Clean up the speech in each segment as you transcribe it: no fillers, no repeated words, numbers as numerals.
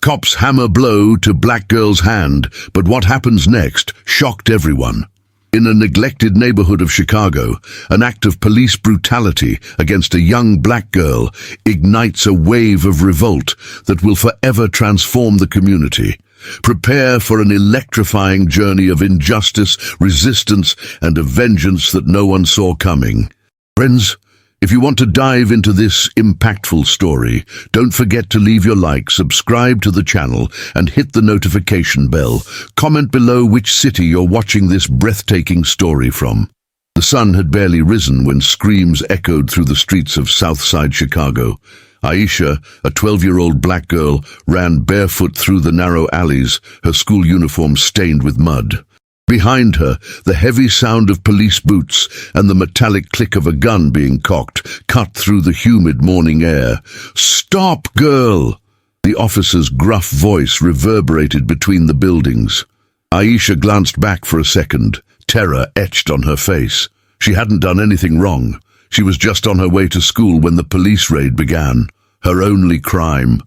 Cops hammer blow to black girl's hand, but what happens next shocked everyone. In a neglected neighborhood of Chicago, an act of police brutality against a young black girl ignites a wave of revolt that will forever transform the community. Prepare for an electrifying journey of injustice, resistance, and a vengeance that no one saw coming. Friends, if you want to dive into this impactful story, don't forget to leave your like, subscribe to the channel, and hit the notification bell. Comment below which city you're watching this breathtaking story from. The sun had barely risen when screams echoed through the streets of Southside Chicago. Aisha, a 12-year-old black girl, ran barefoot through the narrow alleys, her school uniform stained with mud. Behind her, the heavy sound of police boots and the metallic click of a gun being cocked cut through the humid morning air. "Stop, girl!" The officer's gruff voice reverberated between the buildings. Aisha glanced back for a second, terror etched on her face. She hadn't done anything wrong. She was just on her way to school when the police raid began. Her only crime,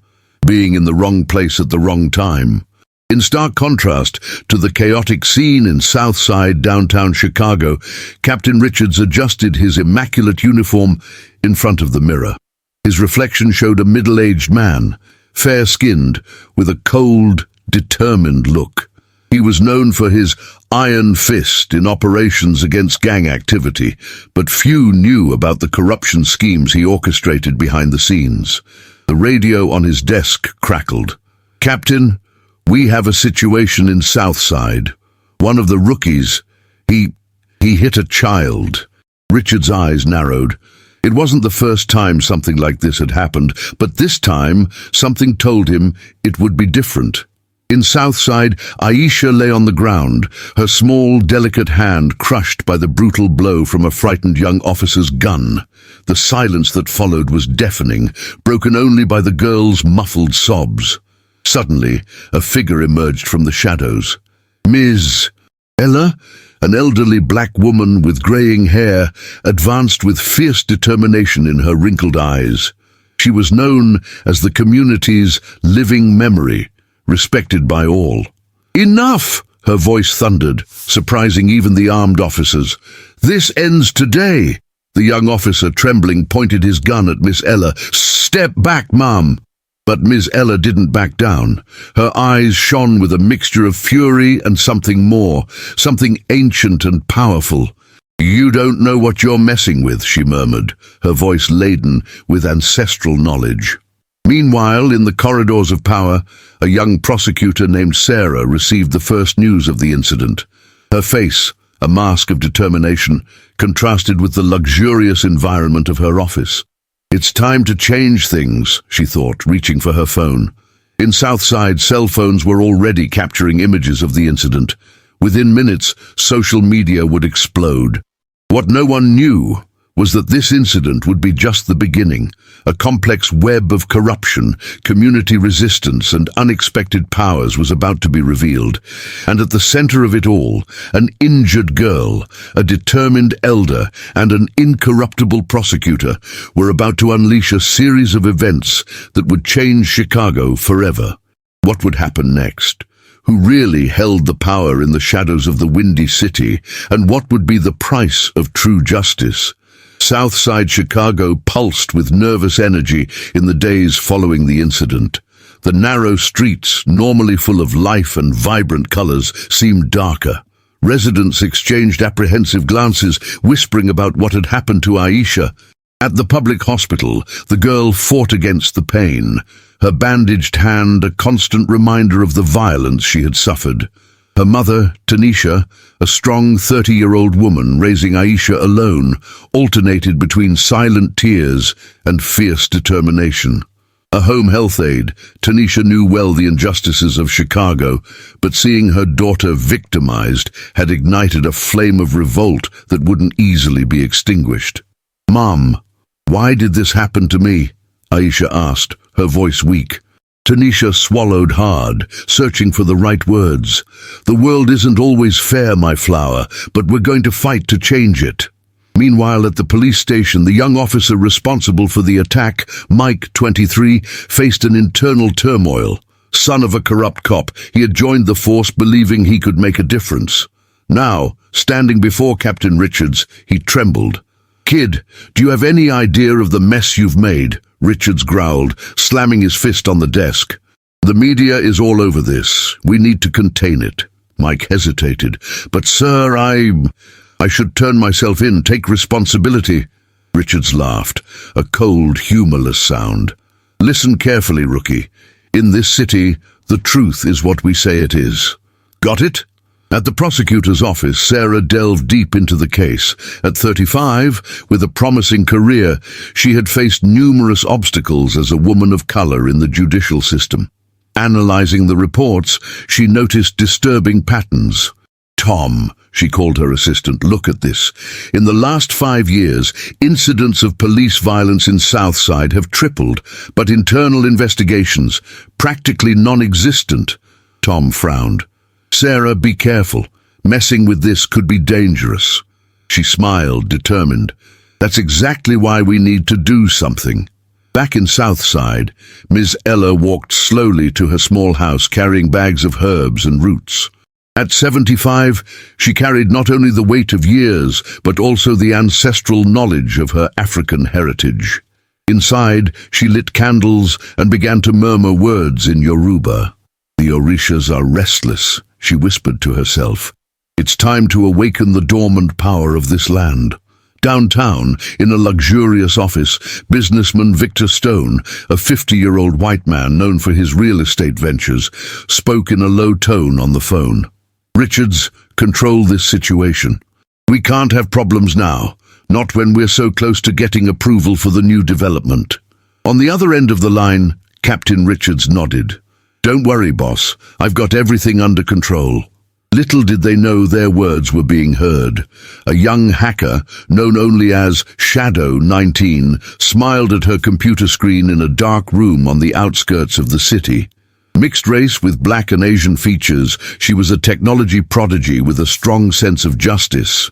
being in the wrong place at the wrong time. In stark contrast to the chaotic scene in Southside, downtown Chicago, Captain Richards adjusted his immaculate uniform in front of the mirror. His reflection showed a middle-aged man, fair-skinned, with a cold, determined look. He was known for his iron fist in operations against gang activity, but few knew about the corruption schemes he orchestrated behind the scenes. The radio on his desk crackled. "Captain, we have a situation in Southside. One of the rookies, he hit a child." Richard's eyes narrowed. It wasn't the first time something like this had happened, but this time something told him it would be different. In Southside, Aisha lay on the ground, her small, delicate hand crushed by the brutal blow from a frightened young officer's gun. The silence that followed was deafening, broken only by the girl's muffled sobs. Suddenly, a figure emerged from the shadows. Ms. Ella, an elderly black woman with graying hair, advanced with fierce determination in her wrinkled eyes. She was known as the community's living memory, respected by all. "Enough!" her voice thundered, surprising even the armed officers. "This ends today." The young officer, trembling, pointed his gun at Miss Ella. "Step back, ma'am." But Miss Ella didn't back down. Her eyes shone with a mixture of fury and something more, something ancient and powerful. "You don't know what you're messing with," she murmured, her voice laden with ancestral knowledge. Meanwhile, in the corridors of power, a young prosecutor named Sarah received the first news of the incident. Her face, a mask of determination, contrasted with the luxurious environment of her office. "It's time to change things," she thought, reaching for her phone. In Southside, cell phones were already capturing images of the incident. Within minutes, social media would explode. What no one knew was that this incident would be just the beginning. A complex web of corruption, community resistance, and unexpected powers was about to be revealed. And at the center of it all, an injured girl, a determined elder, and an incorruptible prosecutor were about to unleash a series of events that would change Chicago forever. What would happen next? Who really held the power in the shadows of the Windy City? And what would be the price of true justice? Southside Chicago pulsed with nervous energy in the days following the incident. The narrow streets, normally full of life and vibrant colors, seemed darker. Residents exchanged apprehensive glances, whispering about what had happened to Aisha. At the public hospital, the girl fought against the pain, her bandaged hand a constant reminder of the violence she had suffered. Her mother, Tanisha, a strong 30-year-old woman raising Aisha alone, alternated between silent tears and fierce determination. A home health aide, Tanisha knew well the injustices of Chicago, but seeing her daughter victimized had ignited a flame of revolt that wouldn't easily be extinguished. "Mom, why did this happen to me?" Aisha asked, her voice weak. Tanisha swallowed hard, searching for the right words. "The world isn't always fair, my flower, but we're going to fight to change it." Meanwhile, at the police station, the young officer responsible for the attack, Mike, 23, faced an internal turmoil. Son of a corrupt cop, he had joined the force believing he could make a difference. Now, standing before Captain Richards, he trembled. "Kid, do you have any idea of the mess you've made?" Richards growled, slamming his fist on the desk. "The media is all over this. We need to contain it." Mike hesitated. "But sir, I should turn myself in, take responsibility." Richards laughed, a cold, humorless sound. "Listen carefully, rookie. In this city, the truth is what we say it is. Got it?" At the prosecutor's office, Sarah delved deep into the case. At 35, with a promising career, she had faced numerous obstacles as a woman of color in the judicial system. Analyzing the reports, she noticed disturbing patterns. "Tom," she called her assistant, "look at this. In the last 5 years, incidents of police violence in Southside have tripled, but internal investigations, practically non-existent." Tom frowned. "Sarah, be careful. Messing with this could be dangerous." She smiled, determined. "That's exactly why we need to do something." Back in Southside, Ms. Ella walked slowly to her small house carrying bags of herbs and roots. At 75, she carried not only the weight of years, but also the ancestral knowledge of her African heritage. Inside, she lit candles and began to murmur words in Yoruba. "The Orishas are restless," she whispered to herself. "It's time to awaken the dormant power of this land." Downtown, in a luxurious office, businessman Victor Stone, a 50-year-old white man known for his real estate ventures, spoke in a low tone on the phone. "Richards, control this situation. We can't have problems now, not when we're so close to getting approval for the new development." On the other end of the line, Captain Richards nodded. "Don't worry, boss. I've got everything under control." Little did they know their words were being heard. A young hacker, known only as Shadow 19, smiled at her computer screen in a dark room on the outskirts of the city. Mixed race with black and Asian features, she was a technology prodigy with a strong sense of justice.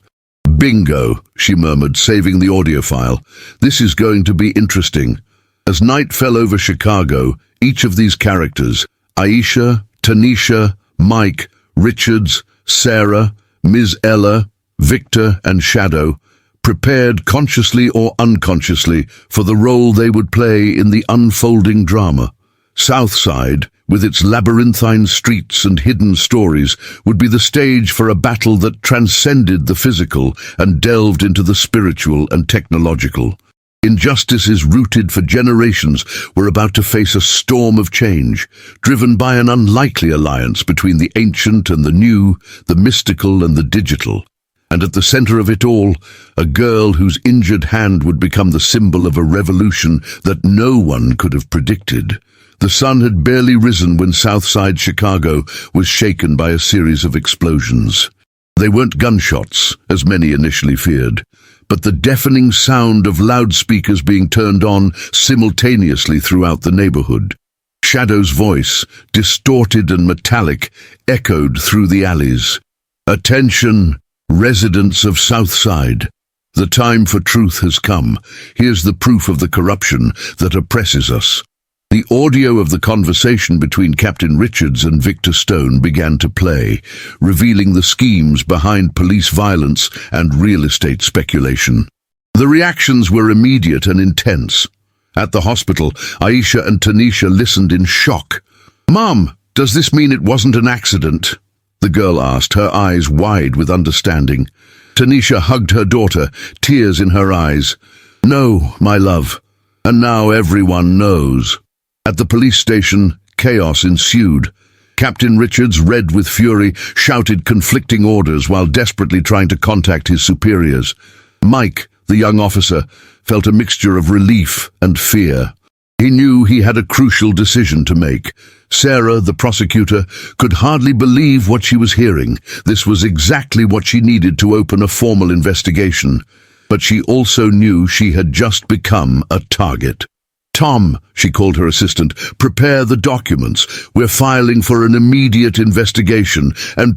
"Bingo," she murmured, saving the audio file. "This is going to be interesting." As night fell over Chicago, each of these characters, Aisha, Tanisha, Mike, Richards, Sarah, Ms. Ella, Victor, and Shadow, prepared consciously or unconsciously for the role they would play in the unfolding drama. Southside, with its labyrinthine streets and hidden stories, would be the stage for a battle that transcended the physical and delved into the spiritual and technological. Injustices rooted for generations were about to face a storm of change, driven by an unlikely alliance between the ancient and the new, the mystical and the digital. And at the center of it all, a girl whose injured hand would become the symbol of a revolution that no one could have predicted. The sun had barely risen when Southside Chicago was shaken by a series of explosions. They weren't gunshots, as many initially feared, but the deafening sound of loudspeakers being turned on simultaneously throughout the neighborhood. Shadow's voice, distorted and metallic, echoed through the alleys. "Attention, residents of Southside. The time for truth has come. Here's the proof of the corruption that oppresses us." The audio of the conversation between Captain Richards and Victor Stone began to play, revealing the schemes behind police violence and real estate speculation. The reactions were immediate and intense. At the hospital, Aisha and Tanisha listened in shock. "Mom, does this mean it wasn't an accident?" the girl asked, her eyes wide with understanding. Tanisha hugged her daughter, tears in her eyes. "No, my love. And now everyone knows." At the police station, chaos ensued. Captain Richards, red with fury, shouted conflicting orders while desperately trying to contact his superiors. Mike, the young officer, felt a mixture of relief and fear. He knew he had a crucial decision to make. Sarah, the prosecutor, could hardly believe what she was hearing. This was exactly what she needed to open a formal investigation. But she also knew she had just become a target. "Tom," she called her assistant, "prepare the documents. We're filing for an immediate investigation. And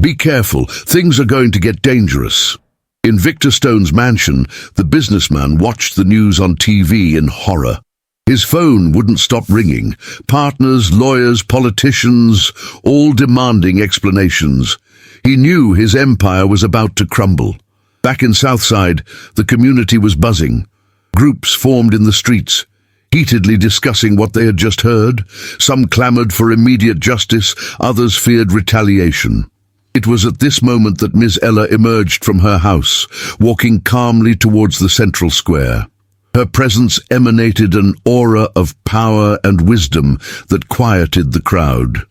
be careful, things are going to get dangerous." In Victor Stone's mansion, the businessman watched the news on TV in horror. His phone wouldn't stop ringing. Partners, lawyers, politicians, all demanding explanations. He knew his empire was about to crumble. Back in Southside, the community was buzzing. Groups formed in the streets, heatedly discussing what they had just heard. Some clamored for immediate justice, others feared retaliation. It was at this moment that Ms. Ella emerged from her house, walking calmly towards the central square. Her presence emanated an aura of power and wisdom that quieted the crowd.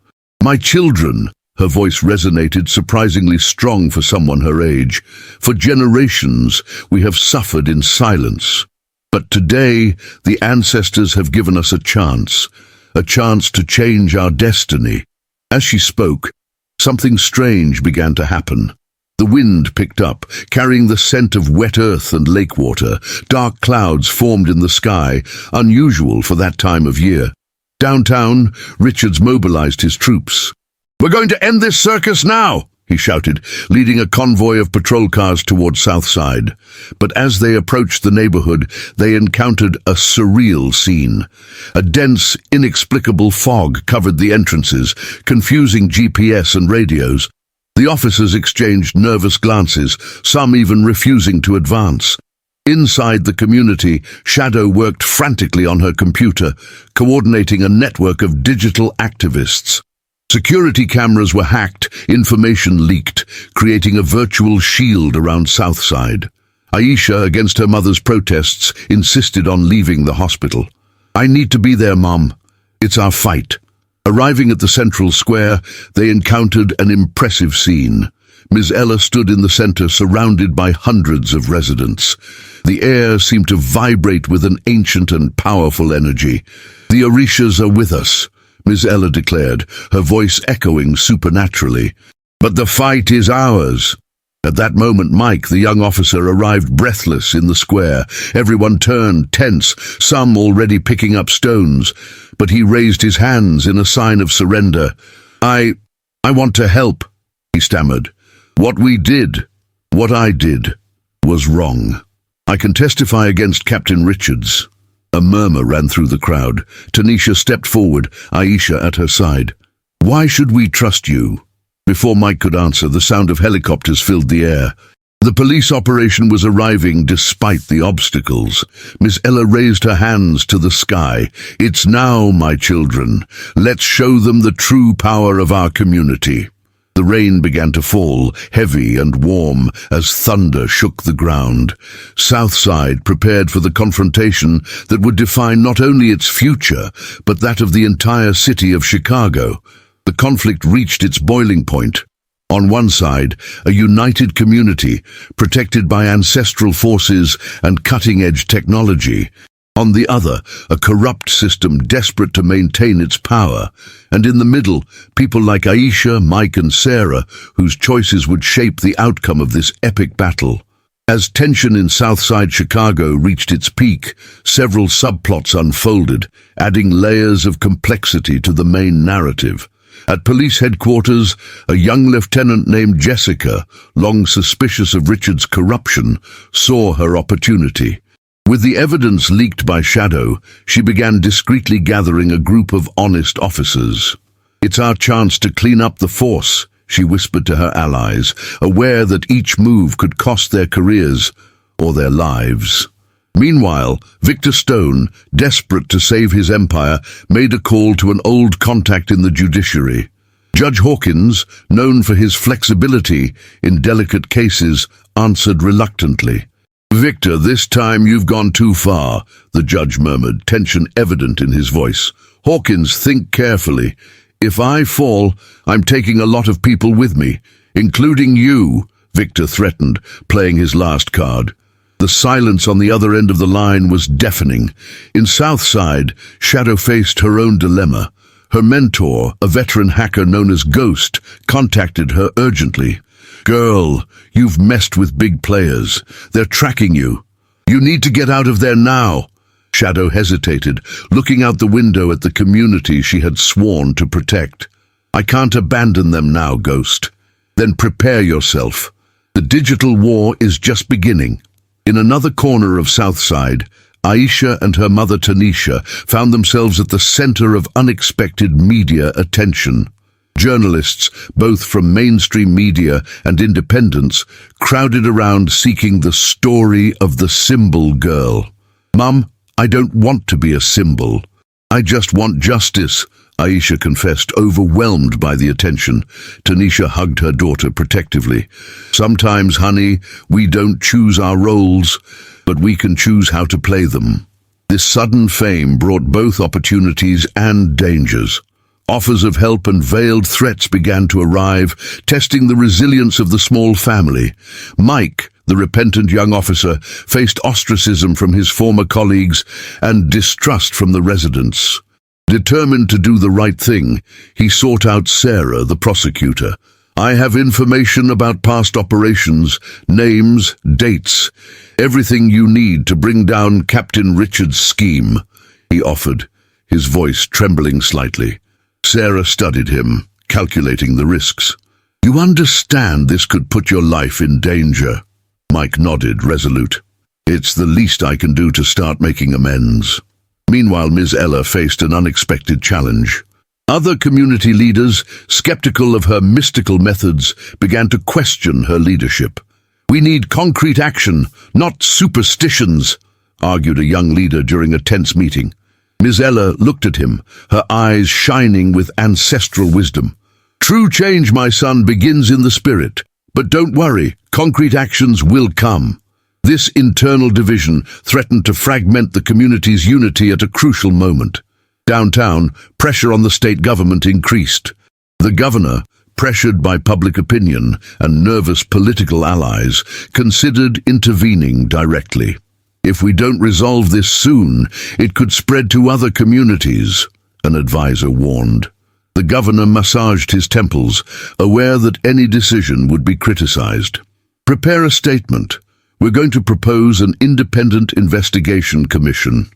"My children," her voice resonated surprisingly strong for someone her age. "For generations, we have suffered in silence. But today, the ancestors have given us a chance to change our destiny." As she spoke, something strange began to happen. The wind picked up, carrying the scent of wet earth and lake water. Dark clouds formed in the sky, unusual for that time of year. Downtown, Richards mobilized his troops. "We're going to end this circus now!" he shouted, leading a convoy of patrol cars toward Southside. But as they approached the neighborhood, they encountered a surreal scene. A dense, inexplicable fog covered the entrances, confusing GPS and radios. The officers exchanged nervous glances, some even refusing to advance. Inside the community, Shadow worked frantically on her computer, coordinating a network of digital activists. Security cameras were hacked, information leaked, creating a virtual shield around Southside. Aisha, against her mother's protests, insisted on leaving the hospital. "I need to be there, Mom. It's our fight." Arriving at the central square, they encountered an impressive scene. Ms. Ella stood in the center, surrounded by hundreds of residents. The air seemed to vibrate with an ancient and powerful energy. "The Orishas are with us," Ms. Ella declared, her voice echoing supernaturally. "But the fight is ours." At that moment, Mike, the young officer, arrived breathless in the square. Everyone turned, tense, some already picking up stones. But he raised his hands in a sign of surrender. I want to help," he stammered. What I did, was wrong. I can testify against Captain Richards." A murmur ran through the crowd. Tanisha stepped forward, Aisha at her side. "Why should we trust you?" Before Mike could answer, the sound of helicopters filled the air. The police operation was arriving despite the obstacles. Miss Ella raised her hands to the sky. "It's now, my children. Let's show them the true power of our community." The rain began to fall, heavy and warm, as thunder shook the ground. Southside prepared for the confrontation that would define not only its future, but that of the entire city of Chicago. The conflict reached its boiling point. On one side, a united community, protected by ancestral forces and cutting-edge technology. On the other, a corrupt system desperate to maintain its power. And in the middle, people like Aisha, Mike and Sarah, whose choices would shape the outcome of this epic battle. As tension in Southside Chicago reached its peak, several subplots unfolded, adding layers of complexity to the main narrative. At police headquarters, a young lieutenant named Jessica, long suspicious of Richard's corruption, saw her opportunity. With the evidence leaked by Shadow, she began discreetly gathering a group of honest officers. "It's our chance to clean up the force," she whispered to her allies, aware that each move could cost their careers or their lives. Meanwhile, Victor Stone, desperate to save his empire, made a call to an old contact in the judiciary. Judge Hawkins, known for his flexibility in delicate cases, answered reluctantly. "Victor, this time you've gone too far," the judge murmured, tension evident in his voice. "Hawkins, think carefully. If I fall, I'm taking a lot of people with me, including you," Victor threatened, playing his last card. The silence on the other end of the line was deafening. In Southside, Shadow faced her own dilemma. Her mentor, a veteran hacker known as Ghost, contacted her urgently. "Girl, you've messed with big players. They're tracking you. You need to get out of there now." Shadow hesitated, looking out the window at the community she had sworn to protect. "I can't abandon them now, Ghost." "Then prepare yourself. The digital war is just beginning." In another corner of Southside, Aisha and her mother Tanisha found themselves at the center of unexpected media attention. Journalists, both from mainstream media and independents, crowded around seeking the story of the symbol girl. "Mum, I don't want to be a symbol. I just want justice," Aisha confessed, overwhelmed by the attention. Tanisha hugged her daughter protectively. "Sometimes, honey, we don't choose our roles, but we can choose how to play them." This sudden fame brought both opportunities and dangers. Offers of help and veiled threats began to arrive, testing the resilience of the small family. Mike, the repentant young officer, faced ostracism from his former colleagues and distrust from the residents. Determined to do the right thing, he sought out Sarah, the prosecutor. "I have information about past operations, names, dates, everything you need to bring down Captain Richard's scheme," he offered, his voice trembling slightly. Sarah studied him, calculating the risks. "You understand this could put your life in danger?" Mike nodded, resolute. "It's the least I can do to start making amends." Meanwhile, Ms. Ella faced an unexpected challenge. Other community leaders, skeptical of her mystical methods, began to question her leadership. "We need concrete action, not superstitions," argued a young leader during a tense meeting. Ms. Ella looked at him, her eyes shining with ancestral wisdom. "True change, my son, begins in the spirit. But don't worry, concrete actions will come." This internal division threatened to fragment the community's unity at a crucial moment. Downtown, pressure on the state government increased. The governor, pressured by public opinion and nervous political allies, considered intervening directly. "If we don't resolve this soon, it could spread to other communities," an advisor warned. The governor massaged his temples, aware that any decision would be criticized. "Prepare a statement. We're going to propose an independent investigation commission."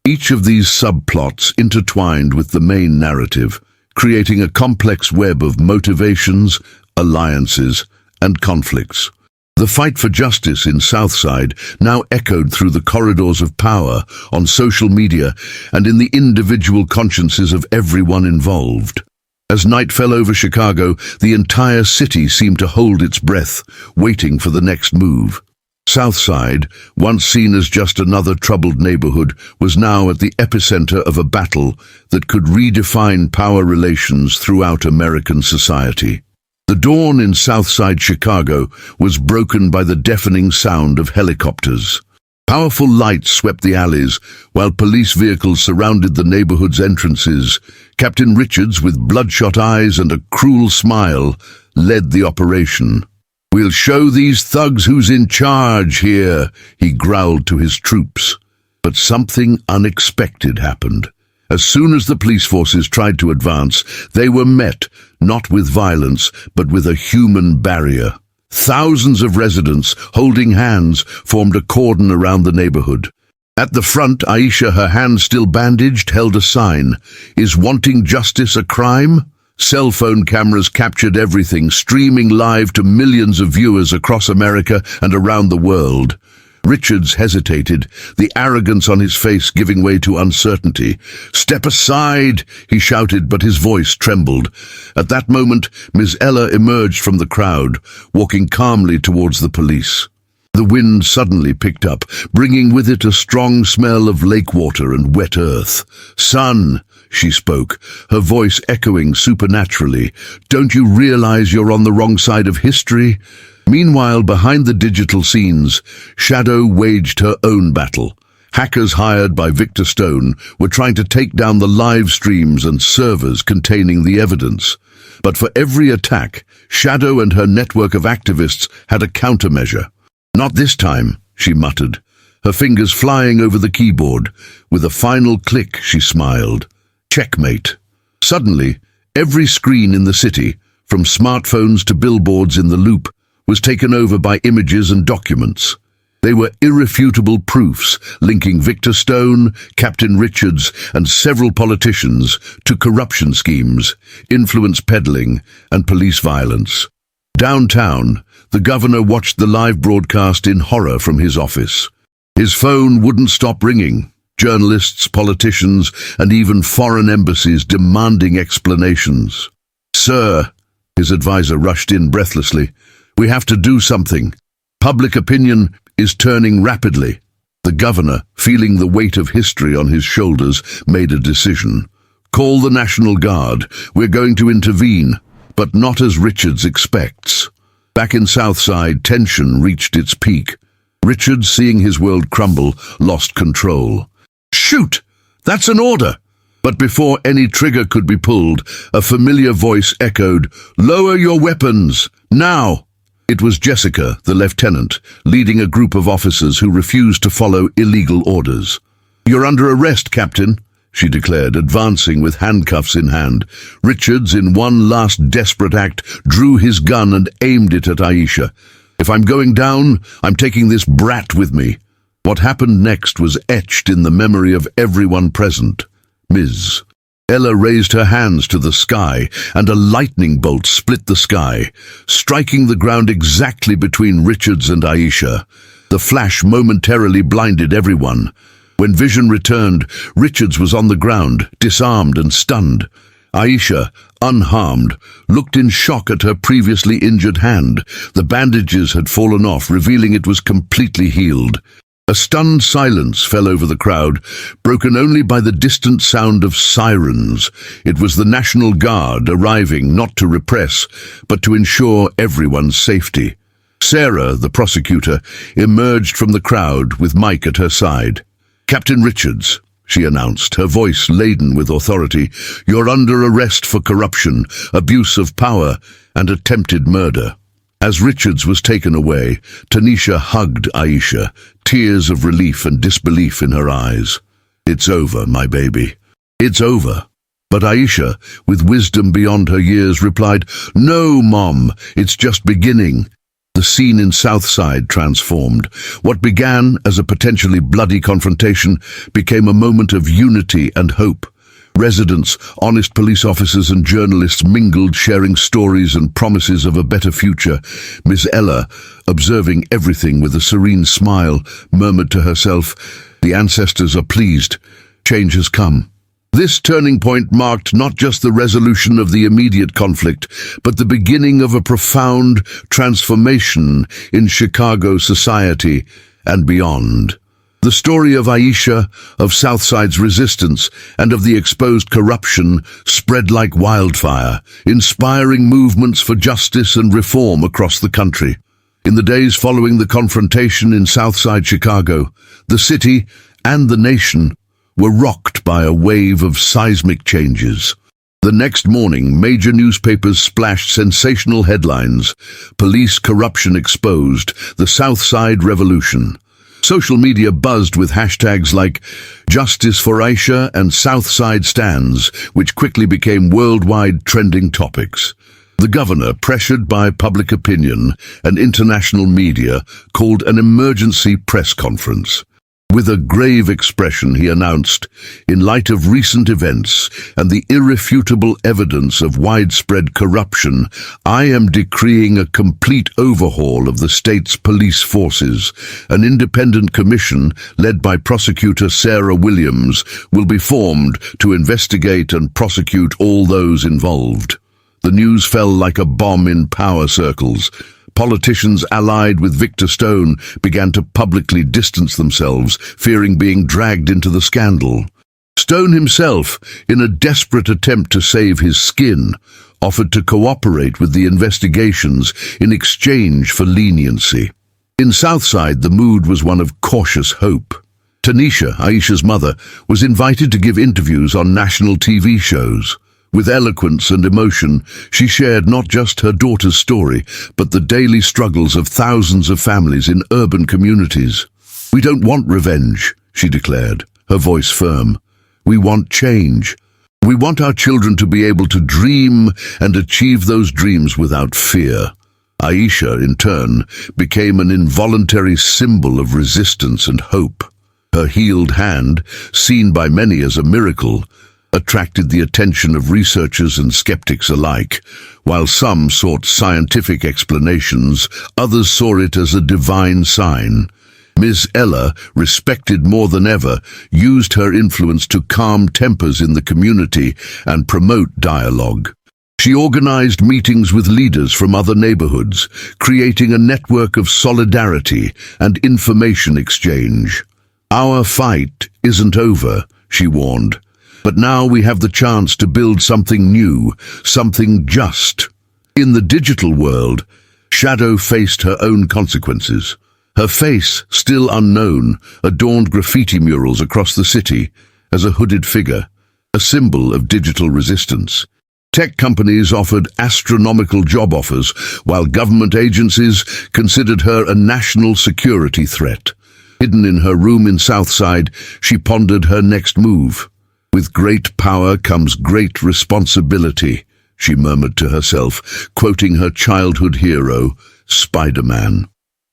Each of these subplots intertwined with the main narrative, creating a complex web of motivations, alliances, and conflicts. The fight for justice in Southside now echoed through the corridors of power, on social media, and in the individual consciences of everyone involved. As night fell over Chicago, the entire city seemed to hold its breath, waiting for the next move. Southside, once seen as just another troubled neighborhood, was now at the epicenter of a battle that could redefine power relations throughout American society. The dawn in Southside Chicago was broken by the deafening sound of helicopters. Powerful lights swept the alleys, while police vehicles surrounded the neighborhood's entrances. Captain Richards, with bloodshot eyes and a cruel smile, led the operation. "We'll show these thugs who's in charge here," he growled to his troops. But something unexpected happened. As soon as the police forces tried to advance, they were met, not with violence, but with a human barrier. Thousands of residents, holding hands, formed a cordon around the neighborhood. At the front, Aisha, her hand still bandaged, held a sign. "Is wanting justice a crime?" Cell phone cameras captured everything, streaming live to millions of viewers across America and around the world. Richards hesitated, the arrogance on his face giving way to uncertainty. "Step aside," he shouted, but his voice trembled. At that moment, Ms. Ella emerged from the crowd, walking calmly towards the police. The wind suddenly picked up, bringing with it a strong smell of lake water and wet earth. "Son," she spoke, her voice echoing supernaturally, "don't you realize you're on the wrong side of history?" Meanwhile, behind the digital scenes, Shadow waged her own battle. Hackers hired by Victor Stone were trying to take down the live streams and servers containing the evidence. But for every attack, Shadow and her network of activists had a countermeasure. "Not this time," she muttered, her fingers flying over the keyboard. With a final click, she smiled. Checkmate. Suddenly, every screen in the city, from smartphones to billboards in the loop, was taken over by images and documents. They were irrefutable proofs linking Victor Stone, Captain Richards, and several politicians to corruption schemes, influence peddling, and police violence. Downtown, the governor watched the live broadcast in horror from his office. His phone wouldn't stop ringing. Journalists, politicians, and even foreign embassies demanding explanations. "Sir," his advisor rushed in breathlessly, "we have to do something. Public opinion is turning rapidly." The governor, feeling the weight of history on his shoulders, made a decision. "Call the National Guard. We're going to intervene, but not as Richards expects." Back in Southside, tension reached its peak. Richards, seeing his world crumble, lost control. "Shoot! That's an order!" But before any trigger could be pulled, a familiar voice echoed, "Lower your weapons, now!" It was Jessica, the lieutenant, leading a group of officers who refused to follow illegal orders. "You're under arrest, Captain," she declared, advancing with handcuffs in hand. Richards, in one last desperate act, drew his gun and aimed it at Aisha. "If I'm going down, I'm taking this brat with me." What happened next was etched in the memory of everyone present. Ms. Ella raised her hands to the sky, and a lightning bolt split the sky, striking the ground exactly between Richards and Aisha. The flash momentarily blinded everyone. When vision returned, Richards was on the ground, disarmed and stunned. Aisha, unharmed, looked in shock at her previously injured hand. The bandages had fallen off, revealing it was completely healed. A stunned silence fell over the crowd, broken only by the distant sound of sirens. It was the National Guard arriving not to repress, but to ensure everyone's safety. Sarah, the prosecutor, emerged from the crowd with Mike at her side. "Captain Richards," she announced, her voice laden with authority, "you're under arrest for corruption, abuse of power, and attempted murder." As Richards was taken away, Tanisha hugged Aisha, tears of relief and disbelief in her eyes. "It's over, my baby. It's over." But Aisha, with wisdom beyond her years, replied, "No, Mom, it's just beginning." The scene in Southside transformed. What began as a potentially bloody confrontation became a moment of unity and hope. Residents, honest police officers and journalists mingled, sharing stories and promises of a better future. Miss Ella, observing everything with a serene smile, murmured to herself, "The ancestors are pleased. Change has come." This turning point marked not just the resolution of the immediate conflict, but the beginning of a profound transformation in Chicago society and beyond. The story of Aisha, of Southside's resistance, and of the exposed corruption spread like wildfire, inspiring movements for justice and reform across the country. In the days following the confrontation in Southside Chicago, the city and the nation were rocked by a wave of seismic changes. The next morning, major newspapers splashed sensational headlines: "Police corruption exposed, the Southside revolution." Social media buzzed with hashtags like "Justice for Aisha" and "Southside Stands," which quickly became worldwide trending topics. The governor, pressured by public opinion and international media, called an emergency press conference. With a grave expression, he announced, "In light of recent events and the irrefutable evidence of widespread corruption, I am decreeing a complete overhaul of the state's police forces. An independent commission, led by prosecutor Sarah Williams, will be formed to investigate and prosecute all those involved." The news fell like a bomb in power circles. Politicians allied with Victor Stone began to publicly distance themselves, fearing being dragged into the scandal. Stone himself, in a desperate attempt to save his skin, offered to cooperate with the investigations in exchange for leniency. In Southside, the mood was one of cautious hope. Tanisha, Aisha's mother, was invited to give interviews on national TV shows. With eloquence and emotion, she shared not just her daughter's story, but the daily struggles of thousands of families in urban communities. "We don't want revenge," she declared, her voice firm. "We want change. We want our children to be able to dream and achieve those dreams without fear." Aisha, in turn, became an involuntary symbol of resistance and hope. Her healed hand, seen by many as a miracle, attracted the attention of researchers and skeptics alike. While some sought scientific explanations, others saw it as a divine sign. Miss Ella, respected more than ever, used her influence to calm tempers in the community and promote dialogue. She organized meetings with leaders from other neighborhoods, creating a network of solidarity and information exchange. "Our fight isn't over," she warned, "but now we have the chance to build something new, something just." In the digital world, Shadow faced her own consequences. Her face, still unknown, adorned graffiti murals across the city as a hooded figure, a symbol of digital resistance. Tech companies offered astronomical job offers, while government agencies considered her a national security threat. Hidden in her room in Southside, she pondered her next move. "With great power comes great responsibility," she murmured to herself, quoting her childhood hero, Spider-Man.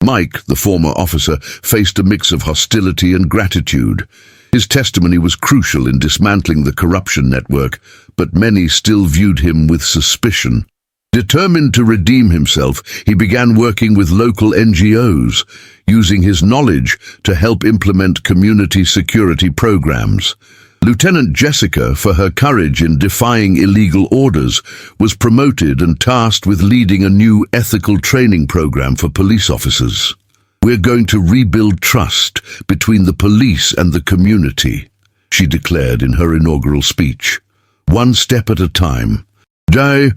Mike, the former officer, faced a mix of hostility and gratitude. His testimony was crucial in dismantling the corruption network, but many still viewed him with suspicion. Determined to redeem himself, he began working with local NGOs, using his knowledge to help implement community security programs. Lieutenant Jessica, for her courage in defying illegal orders, was promoted and tasked with leading a new ethical training program for police officers. "We're going to rebuild trust between the police and the community," she declared in her inaugural speech. "One step at a time." Today,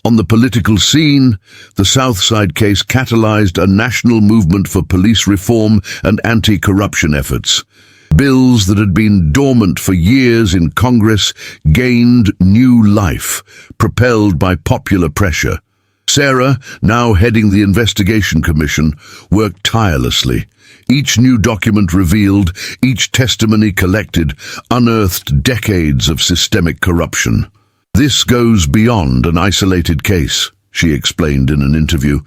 on the political scene, the Southside case catalyzed a national movement for police reform and anti-corruption efforts. Bills that had been dormant for years in Congress gained new life, propelled by popular pressure. Sarah, now heading the investigation commission, worked tirelessly. Each new document revealed, each testimony collected, unearthed decades of systemic corruption. "This goes beyond an isolated case," she explained in an interview.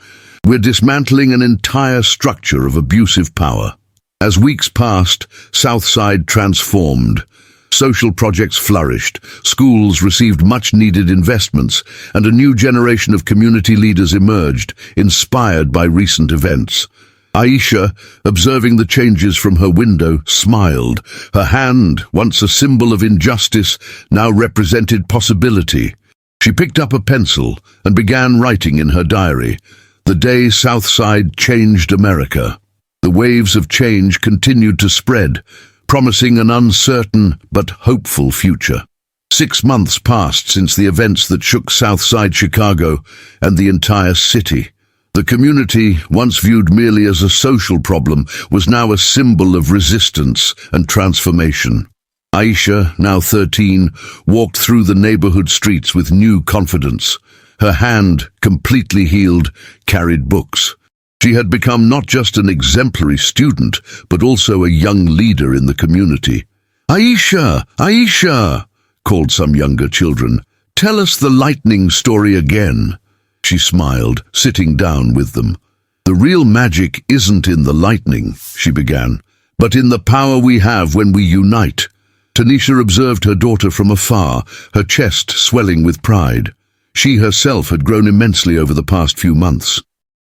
"We're dismantling an entire structure of abusive power." As weeks passed, Southside transformed. Social projects flourished, schools received much-needed investments, and a new generation of community leaders emerged, inspired by recent events. Aisha, observing the changes from her window, smiled. Her hand, once a symbol of injustice, now represented possibility. She picked up a pencil and began writing in her diary, "The day Southside changed America." The waves of change continued to spread, promising an uncertain but hopeful future. 6 months passed since the events that shook Southside Chicago and the entire city. The community, once viewed merely as a social problem, was now a symbol of resistance and transformation. Aisha, now 13, walked through the neighborhood streets with new confidence. Her hand, completely healed, carried books. She had become not just an exemplary student, but also a young leader in the community. "Aisha! Aisha!" called some younger children. "Tell us the lightning story again." She smiled, sitting down with them. "The real magic isn't in the lightning," she began, "but in the power we have when we unite." Tanisha observed her daughter from afar, her chest swelling with pride. She herself had grown immensely over the past few months.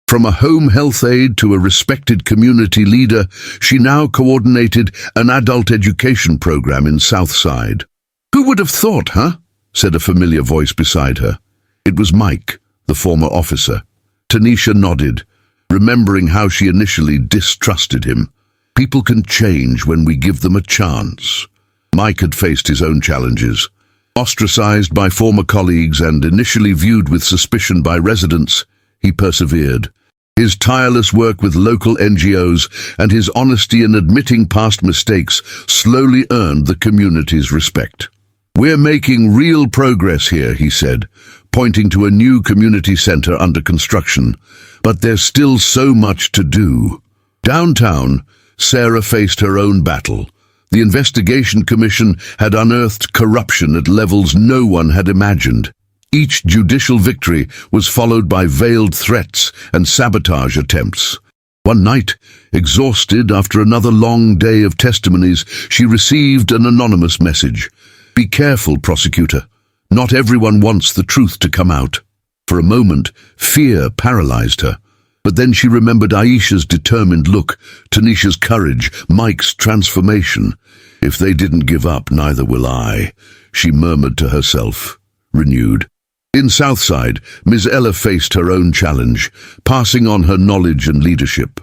From a home health aide to a respected community leader, she now coordinated an adult education program in Southside. "Who would have thought, huh?" said a familiar voice beside her. It was Mike, the former officer. Tanisha nodded, remembering how she initially distrusted him. People can change when we give them a chance. Mike had faced his own challenges. Ostracized by former colleagues and initially viewed with suspicion by residents, he persevered. His tireless work with local NGOs and his honesty in admitting past mistakes slowly earned the community's respect. "We're making real progress here," he said, pointing to a new community center under construction. "But there's still so much to do." Downtown, Sarah faced her own battle. The investigation commission had unearthed corruption at levels no one had imagined. Each judicial victory was followed by veiled threats and sabotage attempts. One night, exhausted after another long day of testimonies, she received an anonymous message. "Be careful, prosecutor. Not everyone wants the truth to come out." For a moment, fear paralyzed her. But then she remembered Aisha's determined look, Tanisha's courage, Mike's transformation. If they didn't give up, neither will I, she murmured to herself, renewed. In Southside, Ms. Ella faced her own challenge, passing on her knowledge and leadership.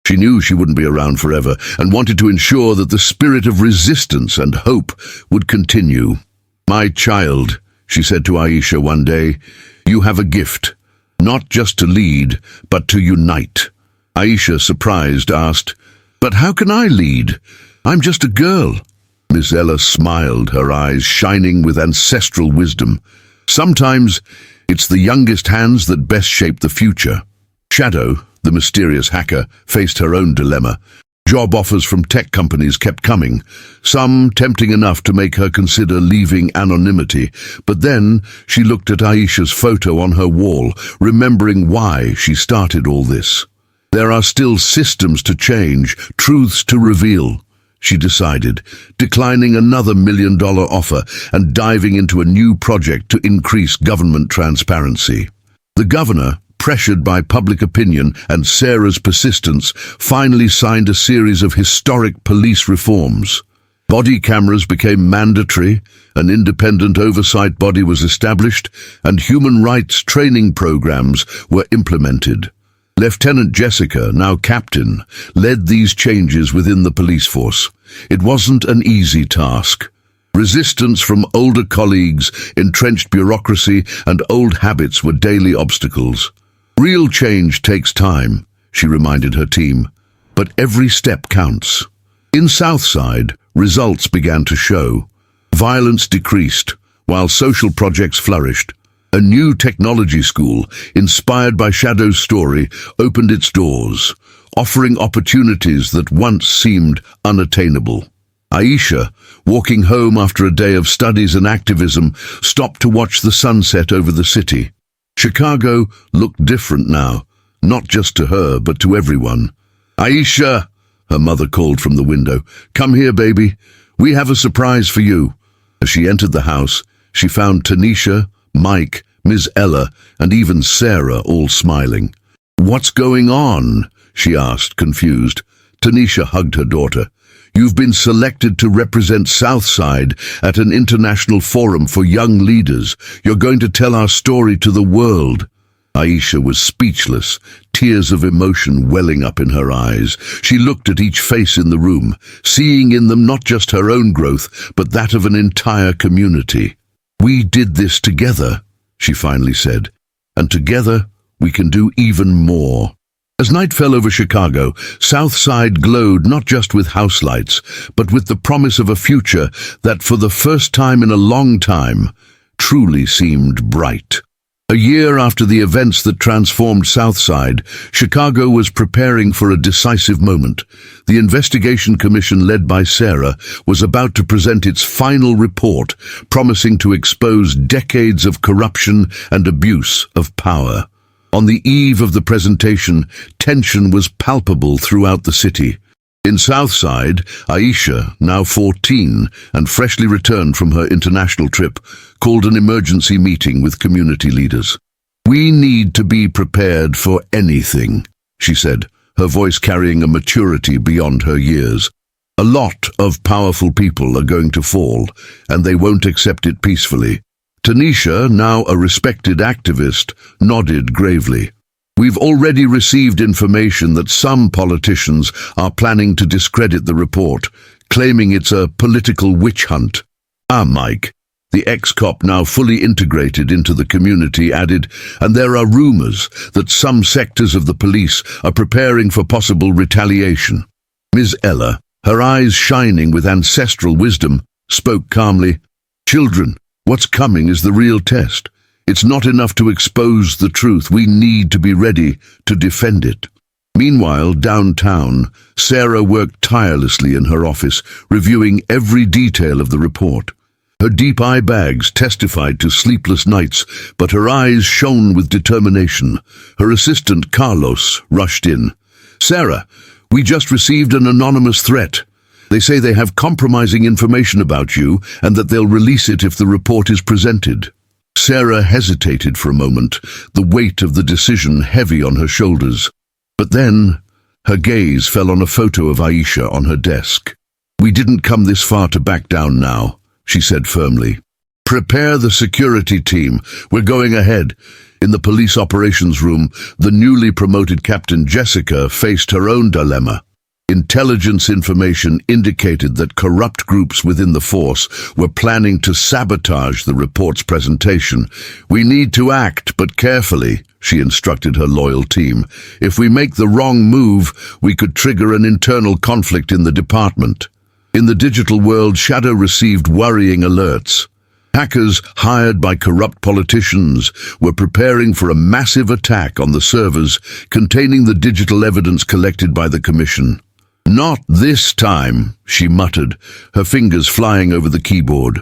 She knew she wouldn't be around forever and wanted to ensure that the spirit of resistance and hope would continue. "My child," she said to Aisha one day, "you have a gift, not just to lead, but to unite." Aisha, surprised, asked, "But how can I lead? I'm just a girl." Miss Ella smiled, her eyes shining with ancestral wisdom. "Sometimes it's the youngest hands that best shape the future." Shadow, the mysterious hacker, faced her own dilemma. Job offers from tech companies kept coming, some tempting enough to make her consider leaving anonymity. But then she looked at Aisha's photo on her wall, remembering why she started all this. There are still systems to change, truths to reveal, she decided, declining another $1 million offer and diving into a new project to increase government transparency. The governor, pressured by public opinion and Sarah's persistence, finally signed a series of historic police reforms. Body cameras became mandatory, an independent oversight body was established, and human rights training programs were implemented. Lieutenant Jessica, now captain, led these changes within the police force. It wasn't an easy task. Resistance from older colleagues, entrenched bureaucracy, and old habits were daily obstacles. "Real change takes time," she reminded her team, "but every step counts." In Southside, results began to show. Violence decreased, while social projects flourished. A new technology school, inspired by Shadow's story, opened its doors, offering opportunities that once seemed unattainable. Aisha, walking home after a day of studies and activism, stopped to watch the sunset over the city. Chicago looked different now, not just to her, but to everyone. "Aisha," her mother called from the window, "come here, baby. We have a surprise for you." As she entered the house, she found Tanisha, Mike, Ms. Ella, and even Sarah all smiling. "What's going on?" she asked, confused. Tanisha hugged her daughter. "You've been selected to represent Southside at an international forum for young leaders. You're going to tell our story to the world." Aisha was speechless, tears of emotion welling up in her eyes. She looked at each face in the room, seeing in them not just her own growth, but that of an entire community. "We did this together," she finally said, "and together we can do even more." As night fell over Chicago, Southside glowed not just with house lights, but with the promise of a future that, for the first time in a long time, truly seemed bright. A year after the events that transformed Southside, Chicago was preparing for a decisive moment. The investigation commission led by Sarah was about to present its final report, promising to expose decades of corruption and abuse of power. On the eve of the presentation, tension was palpable throughout the city. In Southside, Aisha, now 14 and freshly returned from her international trip, called an emergency meeting with community leaders. "We need to be prepared for anything," she said, her voice carrying a maturity beyond her years. "A lot of powerful people are going to fall, and they won't accept it peacefully." Tanisha, now a respected activist, nodded gravely. "We've already received information that some politicians are planning to discredit the report, claiming it's a political witch hunt." Mike, the ex-cop now fully integrated into the community, added, "And there are rumors that some sectors of the police are preparing for possible retaliation." Ms. Ella, her eyes shining with ancestral wisdom, spoke calmly. "Children, what's coming is the real test. It's not enough to expose the truth. We need to be ready to defend it." Meanwhile, downtown, Sarah worked tirelessly in her office, reviewing every detail of the report. Her deep eye bags testified to sleepless nights, but her eyes shone with determination. Her assistant, Carlos, rushed in. "Sarah, we just received an anonymous threat. They say they have compromising information about you and that they'll release it if the report is presented." Sarah hesitated for a moment, the weight of the decision heavy on her shoulders. But then, her gaze fell on a photo of Aisha on her desk. "We didn't come this far to back down now," she said firmly. "Prepare the security team. We're going ahead." In the police operations room, the newly promoted Captain Jessica faced her own dilemma. Intelligence information indicated that corrupt groups within the force were planning to sabotage the report's presentation. "We need to act, but carefully," she instructed her loyal team. "If we make the wrong move, we could trigger an internal conflict in the department." In the digital world, Shadow received worrying alerts. Hackers hired by corrupt politicians were preparing for a massive attack on the servers containing the digital evidence collected by the Commission. "Not this time," she muttered, her fingers flying over the keyboard.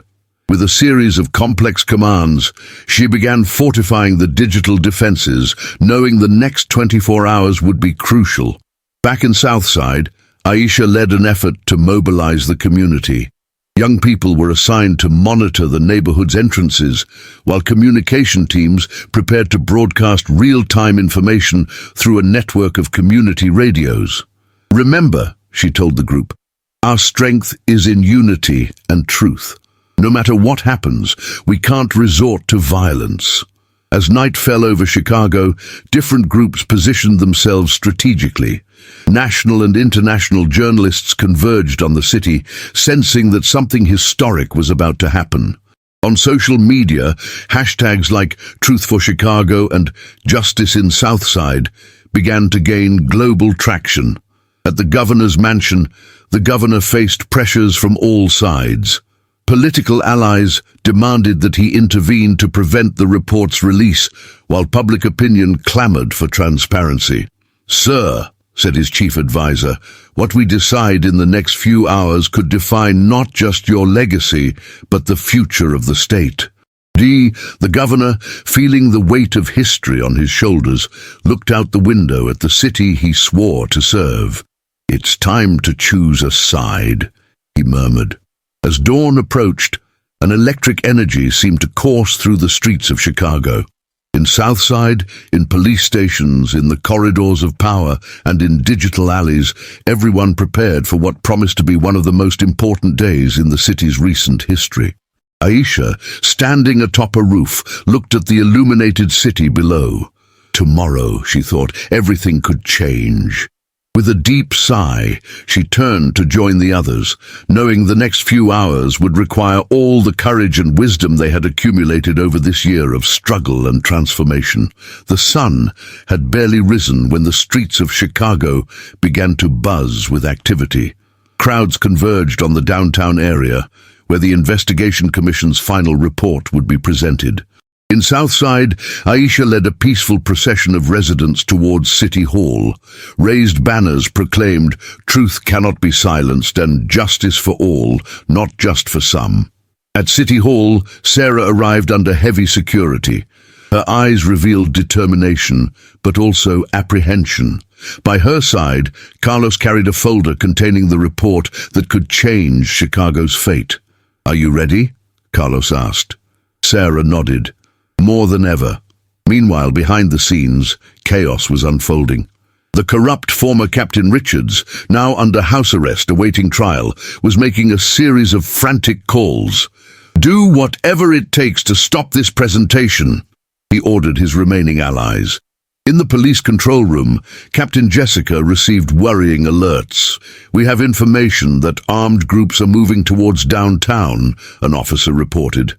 With a series of complex commands, she began fortifying the digital defenses, knowing the next 24 hours would be crucial. Back in Southside, Aisha led an effort to mobilize the community. Young people were assigned to monitor the neighborhood's entrances, while communication teams prepared to broadcast real-time information through a network of community radios. "Remember," she told the group, "our strength is in unity and truth. No matter what happens, we can't resort to violence." As night fell over Chicago, different groups positioned themselves strategically. National and international journalists converged on the city, sensing that something historic was about to happen. On social media, hashtags like Truth for Chicago and Justice in Southside began to gain global traction. At the governor's mansion, the governor faced pressures from all sides. Political allies demanded that he intervene to prevent the report's release, while public opinion clamored for transparency. "Sir," said his chief advisor, "what we decide in the next few hours could define not just your legacy, but the future of the state." The governor, feeling the weight of history on his shoulders, looked out the window at the city he swore to serve. "It's time to choose a side," he murmured. As dawn approached, an electric energy seemed to course through the streets of Chicago. In Southside, in police stations, in the corridors of power, and in digital alleys, everyone prepared for what promised to be one of the most important days in the city's recent history. Aisha, standing atop a roof, looked at the illuminated city below. Tomorrow, she thought, everything could change. With a deep sigh, she turned to join the others, knowing the next few hours would require all the courage and wisdom they had accumulated over this year of struggle and transformation. The sun had barely risen when the streets of Chicago began to buzz with activity. Crowds converged on the downtown area, where the Investigation Commission's final report would be presented. In Southside, Aisha led a peaceful procession of residents towards City Hall. Raised banners proclaimed, "Truth cannot be silenced," and "Justice for all, not just for some." At City Hall, Sarah arrived under heavy security. Her eyes revealed determination, but also apprehension. By her side, Carlos carried a folder containing the report that could change Chicago's fate. "Are you ready?" Carlos asked. Sarah nodded. More than ever. Meanwhile, behind the scenes, chaos was unfolding. The corrupt former Captain Richards, now under house arrest awaiting trial, was making a series of frantic calls. "Do whatever it takes to stop this presentation," he ordered his remaining allies. In the police control room, Captain Jessica received worrying alerts. "We have information that armed groups are moving towards downtown," an officer reported.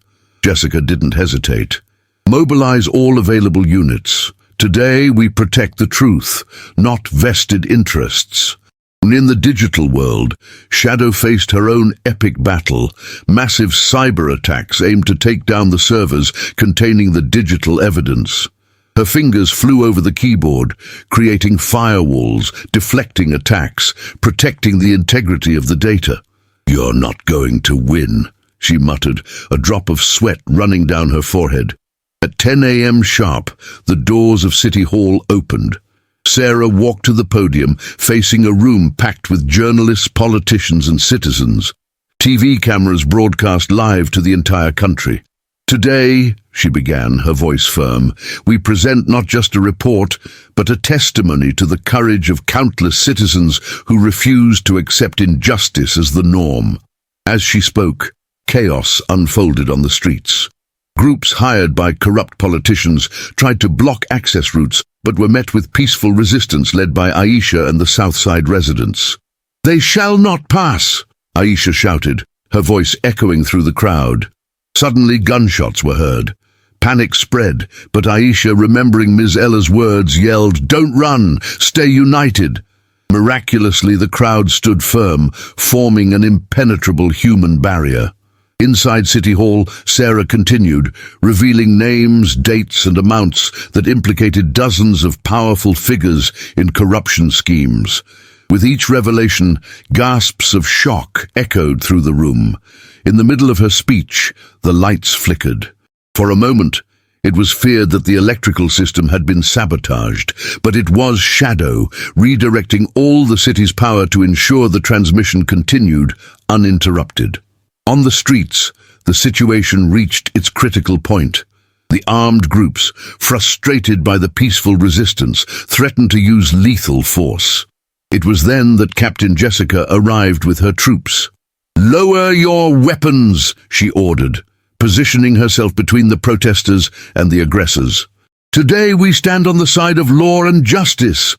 Jessica didn't hesitate. "Mobilize all available units. Today we protect the truth, not vested interests." In the digital world, Shadow faced her own epic battle. Massive cyber attacks aimed to take down the servers containing the digital evidence. Her fingers flew over the keyboard, creating firewalls, deflecting attacks, protecting the integrity of the data. "You're not going to win," she muttered, a drop of sweat running down her forehead. At 10 a.m. sharp, the doors of City Hall opened. Sarah walked to the podium, facing a room packed with journalists, politicians, and citizens. TV cameras broadcast live to the entire country. "Today," she began, her voice firm, "we present not just a report, but a testimony to the courage of countless citizens who refused to accept injustice as the norm." As she spoke, chaos unfolded on the streets. Groups hired by corrupt politicians tried to block access routes, but were met with peaceful resistance led by Aisha and the Southside residents. "They shall not pass," Aisha shouted, her voice echoing through the crowd. Suddenly gunshots were heard. Panic spread, but Aisha, remembering Ms. Ella's words, yelled, "Don't run! Stay united!" Miraculously, the crowd stood firm, forming an impenetrable human barrier. Inside City Hall, Sarah continued, revealing names, dates, and amounts that implicated dozens of powerful figures in corruption schemes. With each revelation, gasps of shock echoed through the room. In the middle of her speech, the lights flickered. For a moment, it was feared that the electrical system had been sabotaged, but it was Shadow, redirecting all the city's power to ensure the transmission continued uninterrupted. On the streets, the situation reached its critical point. The armed groups, frustrated by the peaceful resistance, threatened to use lethal force. It was then that Captain Jessica arrived with her troops. "Lower your weapons," she ordered, positioning herself between the protesters and the aggressors. "Today we stand on the side of law and justice."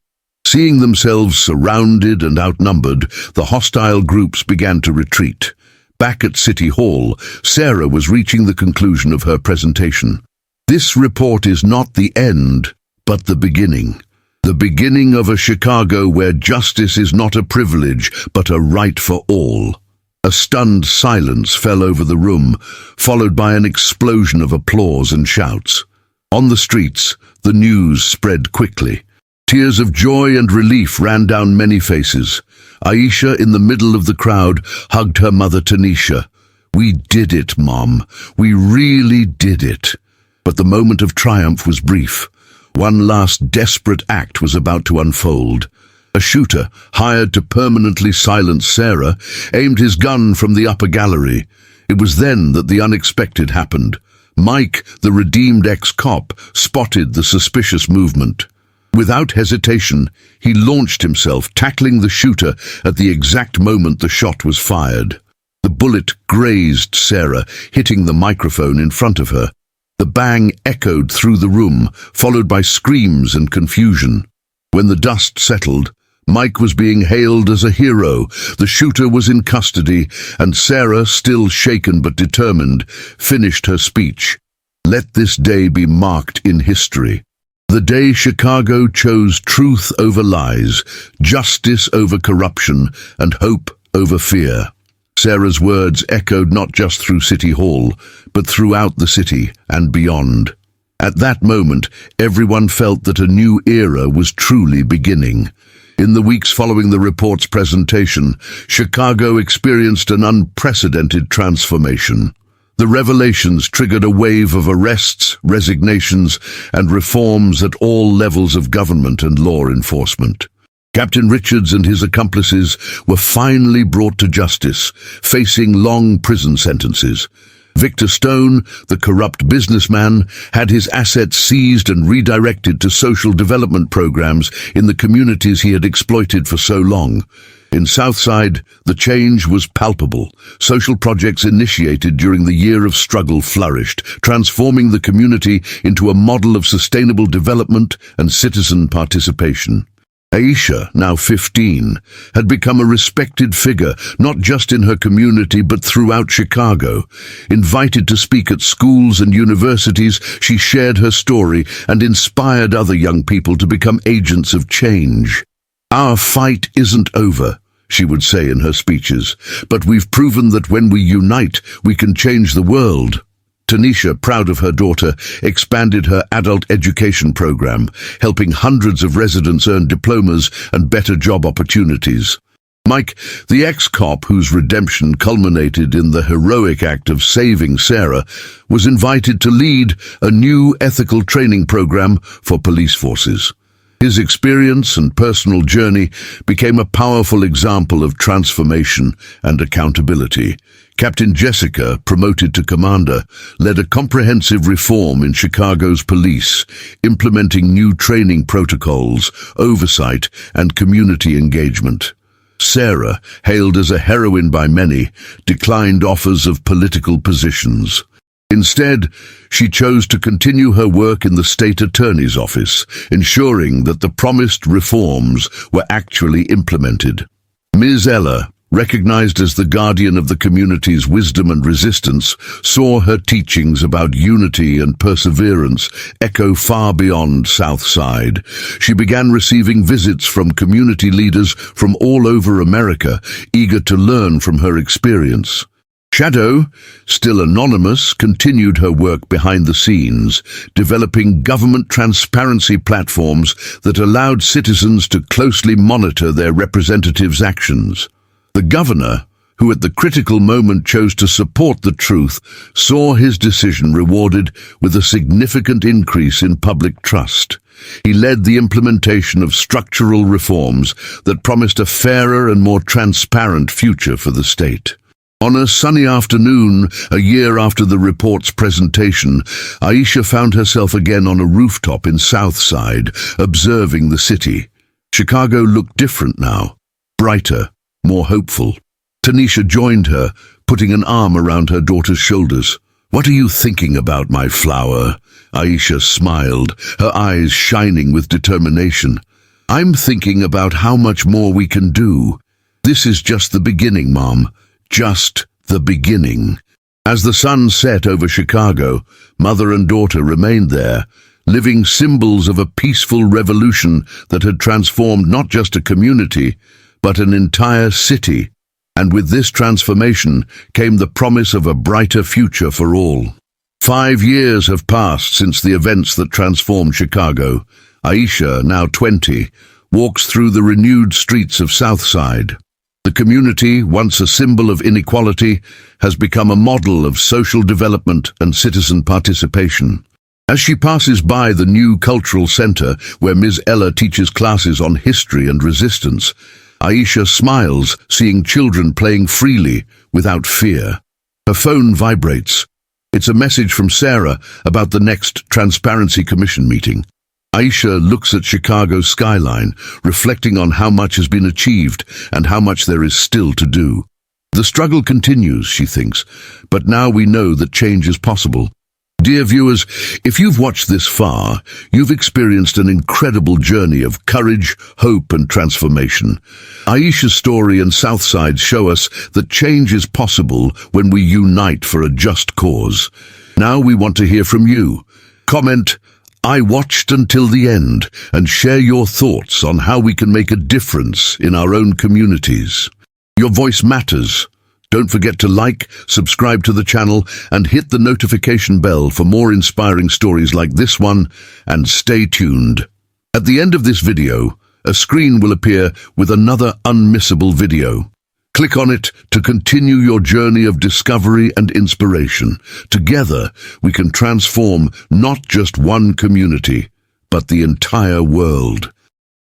Seeing themselves surrounded and outnumbered, the hostile groups began to retreat. Back at City Hall, Sarah was reaching the conclusion of her presentation. "This report is not the end, but the beginning. The beginning of a Chicago where justice is not a privilege, but a right for all." A stunned silence fell over the room, followed by an explosion of applause and shouts. On the streets, the news spread quickly. Tears of joy and relief ran down many faces. Aisha, in the middle of the crowd, hugged her mother Tanisha. "We did it, Mom. We really did it." But the moment of triumph was brief. One last desperate act was about to unfold. A shooter, hired to permanently silence Sarah, aimed his gun from the upper gallery. It was then that the unexpected happened. Mike, the redeemed ex-cop, spotted the suspicious movement. Without hesitation, he launched himself, tackling the shooter at the exact moment the shot was fired. The bullet grazed Sarah, hitting the microphone in front of her. The bang echoed through the room, followed by screams and confusion. When the dust settled, Mike was being hailed as a hero, the shooter was in custody, and Sarah, still shaken but determined, finished her speech. "Let this day be marked in history. The day Chicago chose truth over lies, justice over corruption, and hope over fear." Sarah's words echoed not just through City Hall, but throughout the city and beyond. At that moment, everyone felt that a new era was truly beginning. In the weeks following the report's presentation, Chicago experienced an unprecedented transformation. The revelations triggered a wave of arrests, resignations, and reforms at all levels of government and law enforcement. Captain Richards and his accomplices were finally brought to justice, facing long prison sentences. Victor Stone, the corrupt businessman, had his assets seized and redirected to social development programs in the communities he had exploited for so long. In Southside, the change was palpable. Social projects initiated during the year of struggle flourished, transforming the community into a model of sustainable development and citizen participation. Aisha, now 15, had become a respected figure, not just in her community but throughout Chicago. Invited to speak at schools and universities, she shared her story and inspired other young people to become agents of change. "Our fight isn't over," she would say in her speeches, "but we've proven that when we unite, we can change the world." Tanisha, proud of her daughter, expanded her adult education program, helping hundreds of residents earn diplomas and better job opportunities. Mike, the ex-cop whose redemption culminated in the heroic act of saving Sarah, was invited to lead a new ethical training program for police forces. His experience and personal journey became a powerful example of transformation and accountability. Captain Jessica, promoted to commander, led a comprehensive reform in Chicago's police, implementing new training protocols, oversight, and community engagement. Sarah, hailed as a heroine by many, declined offers of political positions. Instead, she chose to continue her work in the state attorney's office, ensuring that the promised reforms were actually implemented. Ms. Ella, recognized as the guardian of the community's wisdom and resistance, saw her teachings about unity and perseverance echo far beyond Southside. She began receiving visits from community leaders from all over America, eager to learn from her experience. Shadow, still anonymous, continued her work behind the scenes, developing government transparency platforms that allowed citizens to closely monitor their representatives' actions. The governor, who at the critical moment chose to support the truth, saw his decision rewarded with a significant increase in public trust. He led the implementation of structural reforms that promised a fairer and more transparent future for the state. On a sunny afternoon, a year after the report's presentation, Aisha found herself again on a rooftop in Southside, observing the city. Chicago looked different now, brighter, more hopeful. Tanisha joined her, putting an arm around her daughter's shoulders. "What are you thinking about, my flower?" Aisha smiled, her eyes shining with determination. "I'm thinking about how much more we can do. This is just the beginning, Mom. Just the beginning." As the sun set over Chicago, mother and daughter remained there, living symbols of a peaceful revolution that had transformed not just a community, but an entire city. And with this transformation came the promise of a brighter future for all. 5 years have passed since the events that transformed Chicago. Aisha, now 20, walks through the renewed streets of Southside. The community, once a symbol of inequality, has become a model of social development and citizen participation. As she passes by the new cultural center where Ms. Ella teaches classes on history and resistance, Aisha smiles, seeing children playing freely, without fear. Her phone vibrates. It's a message from Sarah about the next Transparency Commission meeting. Aisha looks at Chicago's skyline, reflecting on how much has been achieved and how much there is still to do. The struggle continues, she thinks, but now we know that change is possible. Dear viewers, if you've watched this far, you've experienced an incredible journey of courage, hope, and transformation. Aisha's story and Southside show us that change is possible when we unite for a just cause. Now we want to hear from you. Comment, "I watched until the end," and share your thoughts on how we can make a difference in our own communities. Your voice matters. Don't forget to like, subscribe to the channel, and hit the notification bell for more inspiring stories like this one, and stay tuned. At the end of this video, a screen will appear with another unmissable video. Click on it to continue your journey of discovery and inspiration. Together, we can transform not just one community, but the entire world.